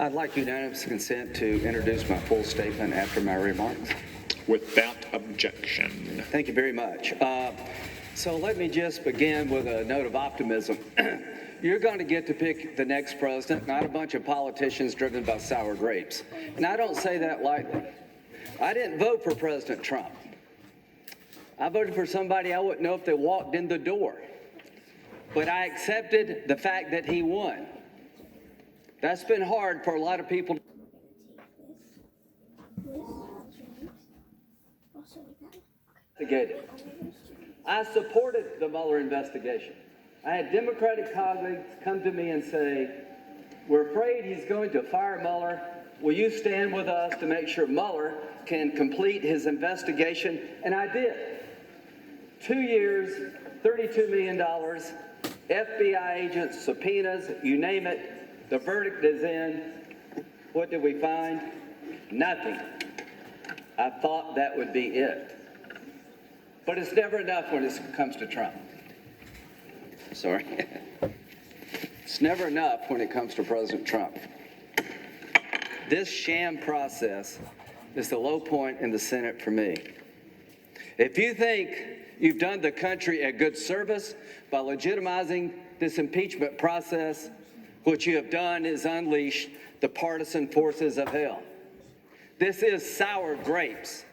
I'd like unanimous consent to introduce my full statement after my remarks. Without objection. Thank you very much. So let me just begin with a note of optimism. You're going to get to pick the next president, not a bunch of politicians driven by sour grapes. And I don't say that lightly. I didn't vote for President Trump. I voted for somebody I wouldn't know if they walked in the door. But I accepted the fact that he won. That's been hard for a lot of people to get it. I supported the Mueller investigation. I had Democratic colleagues come to me and say, we're afraid he's going to fire Mueller. Will you stand with us to make sure Mueller can complete his investigation? And I did. 2 years, $32 million, FBI agents, subpoenas, you name it. The verdict is in. What did we find? Nothing. I thought that would be it. But it's never enough when it comes to Trump. Sorry. It's never enough when it comes to President Trump. This sham process is the low point in the Senate for me. If you think you've done the country a good service by legitimizing this impeachment process, what you have done is unleash the partisan forces of hell. This is sour grapes.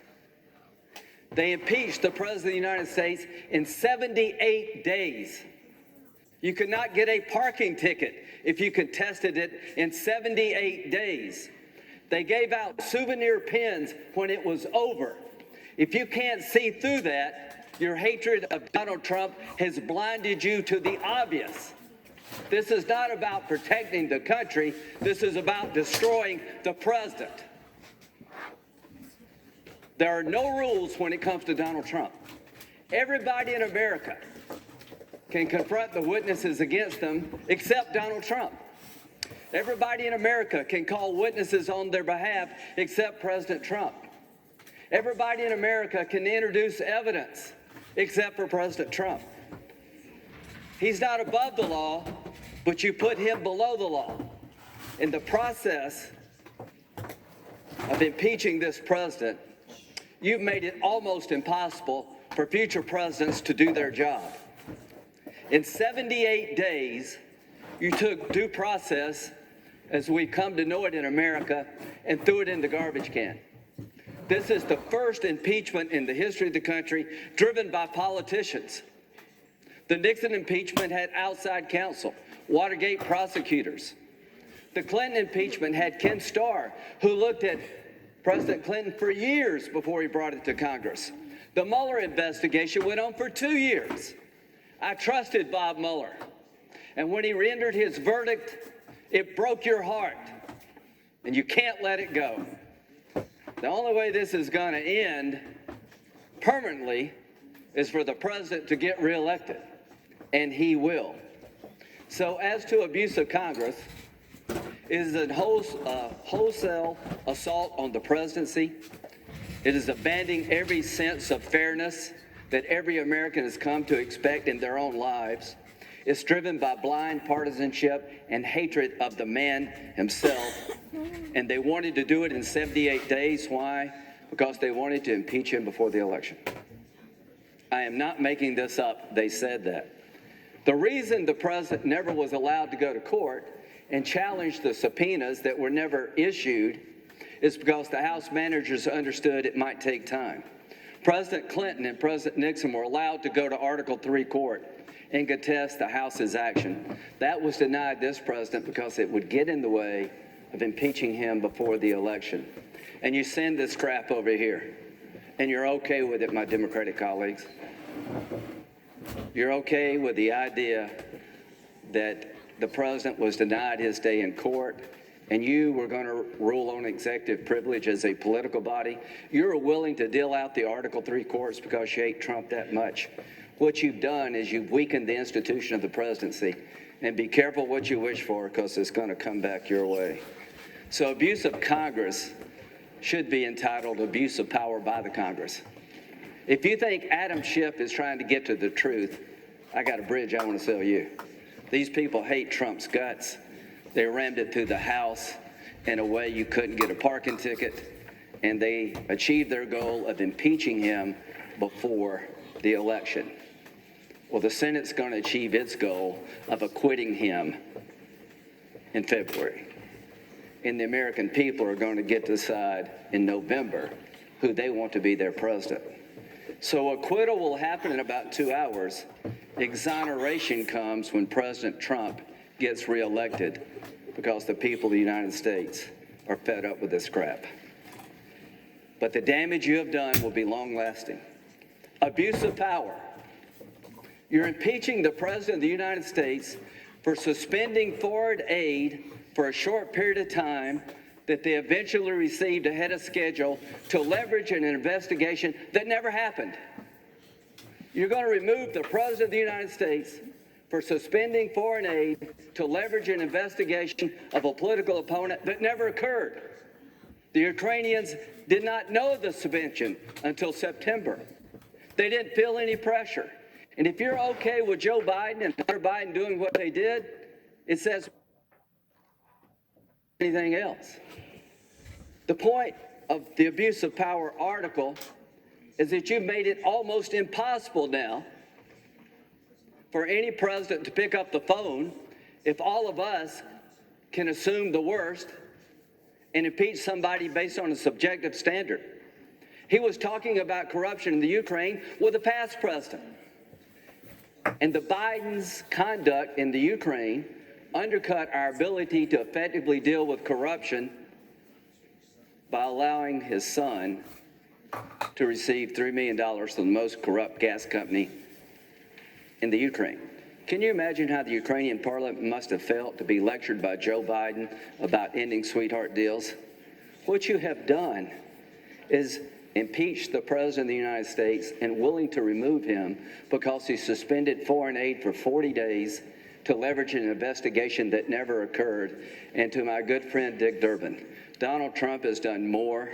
They impeached the President of the United States in 78 days. You could not get a parking ticket if you contested it in 78 days. They gave out souvenir pins when it was over. If you can't see through that, your hatred of Donald Trump has blinded you to the obvious. This is not about protecting the country. This is about destroying the president. There are no rules when it comes to Donald Trump. Everybody in America can confront the witnesses against them except Donald Trump. Everybody in America can call witnesses on their behalf except President Trump. Everybody in America can introduce evidence except for President Trump. He's not above the law, but you put him below the law. In the process of impeaching this president, you've made it almost impossible for future presidents to do their job. In 78 days, you took due process, as we come to know it in America, and threw it in the garbage can. This is the first impeachment in the history of the country driven by politicians. The Nixon impeachment had outside counsel, Watergate prosecutors. The Clinton impeachment had Ken Starr, who looked at President Clinton for years before he brought it to Congress. The Mueller investigation went on for 2 years. I trusted Bob Mueller. And when he rendered his verdict, it broke your heart. And you can't let it go. The only way this is going to end permanently is for the president to get reelected. And he will. So as to abuse of Congress, it is a wholesale assault on the presidency. It is abandoning every sense of fairness that every American has come to expect in their own lives. It's driven by blind partisanship and hatred of the man himself. And they wanted to do it in 78 days. Why? Because they wanted to impeach him before the election. I am not making this up. They said that. The reason the president never was allowed to go to court and challenge the subpoenas that were never issued is because the House managers understood it might take time. President Clinton and President Nixon were allowed to go to Article III court and contest the House's action. That was denied this president because it would get in the way of impeaching him before the election. And you send this crap over here, and you're okay with it, my Democratic colleagues. You're okay with the idea that the president was denied his day in court, and you were going to rule on executive privilege as a political body. You're willing to deal out the Article III courts because you hate Trump that much. What you've done is you've weakened the institution of the presidency. And be careful what you wish for, because it's going to come back your way. So abuse of Congress should be entitled abuse of power by the Congress. If you think Adam Schiff is trying to get to the truth, I got a bridge I want to sell you. These people hate Trump's guts. They rammed it through the House, in a way you couldn't get a parking ticket, and they achieved their goal of impeaching him before the election. Well, the Senate's going to achieve its goal of acquitting him in February. And the American people are going to get to decide in November who they want to be their president. So acquittal will happen in about 2 hours. Exoneration comes when President Trump gets reelected because the people of the United States are fed up with this crap. But the damage you have done will be long-lasting. Abuse of power. You're impeaching the President of the United States for suspending foreign aid for a short period of time that they eventually received ahead of schedule to leverage an investigation that never happened. You're going to remove the President of the United States for suspending foreign aid to leverage an investigation of a political opponent that never occurred. The Ukrainians did not know the suspension until September. They didn't feel any pressure. And if you're okay with Joe Biden and Hunter Biden doing what they did, it says anything else. The point of the abuse of power article is that you've made it almost impossible now for any president to pick up the phone if all of us can assume the worst and impeach somebody based on a subjective standard. He was talking about corruption in the Ukraine with a past president. And the Biden's conduct in the Ukraine undercut our ability to effectively deal with corruption by allowing his son to receive $3 million from the most corrupt gas company in the Ukraine. Can you imagine how the Ukrainian parliament must have felt to be lectured by Joe Biden about ending sweetheart deals? What you have done is impeach the President of the United States and willing to remove him because he suspended foreign aid for 40 days to leverage an investigation that never occurred. And to my good friend Dick Durbin, Donald Trump has done more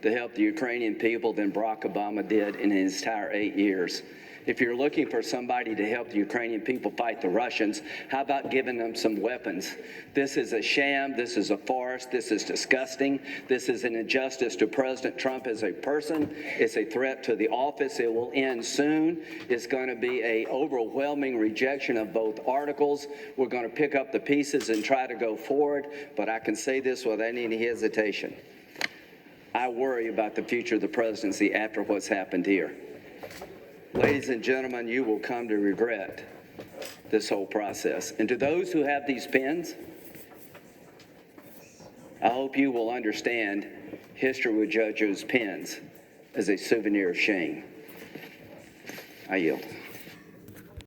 to help the Ukrainian people than Barack Obama did in his entire 8 years. If you're looking for somebody to help the Ukrainian people fight the Russians, how about giving them some weapons? This is a sham. This is a farce. This is disgusting. This is an injustice to President Trump as a person. It's a threat to the office. It will end soon. It's going to be an overwhelming rejection of both articles. We're going to pick up the pieces and try to go forward, but I can say this without any hesitation. I worry about the future of the presidency after what's happened here. Ladies and gentlemen, you will come to regret this whole process. And to those who have these pens, I hope you will understand history will judge those pens as a souvenir of shame. I yield.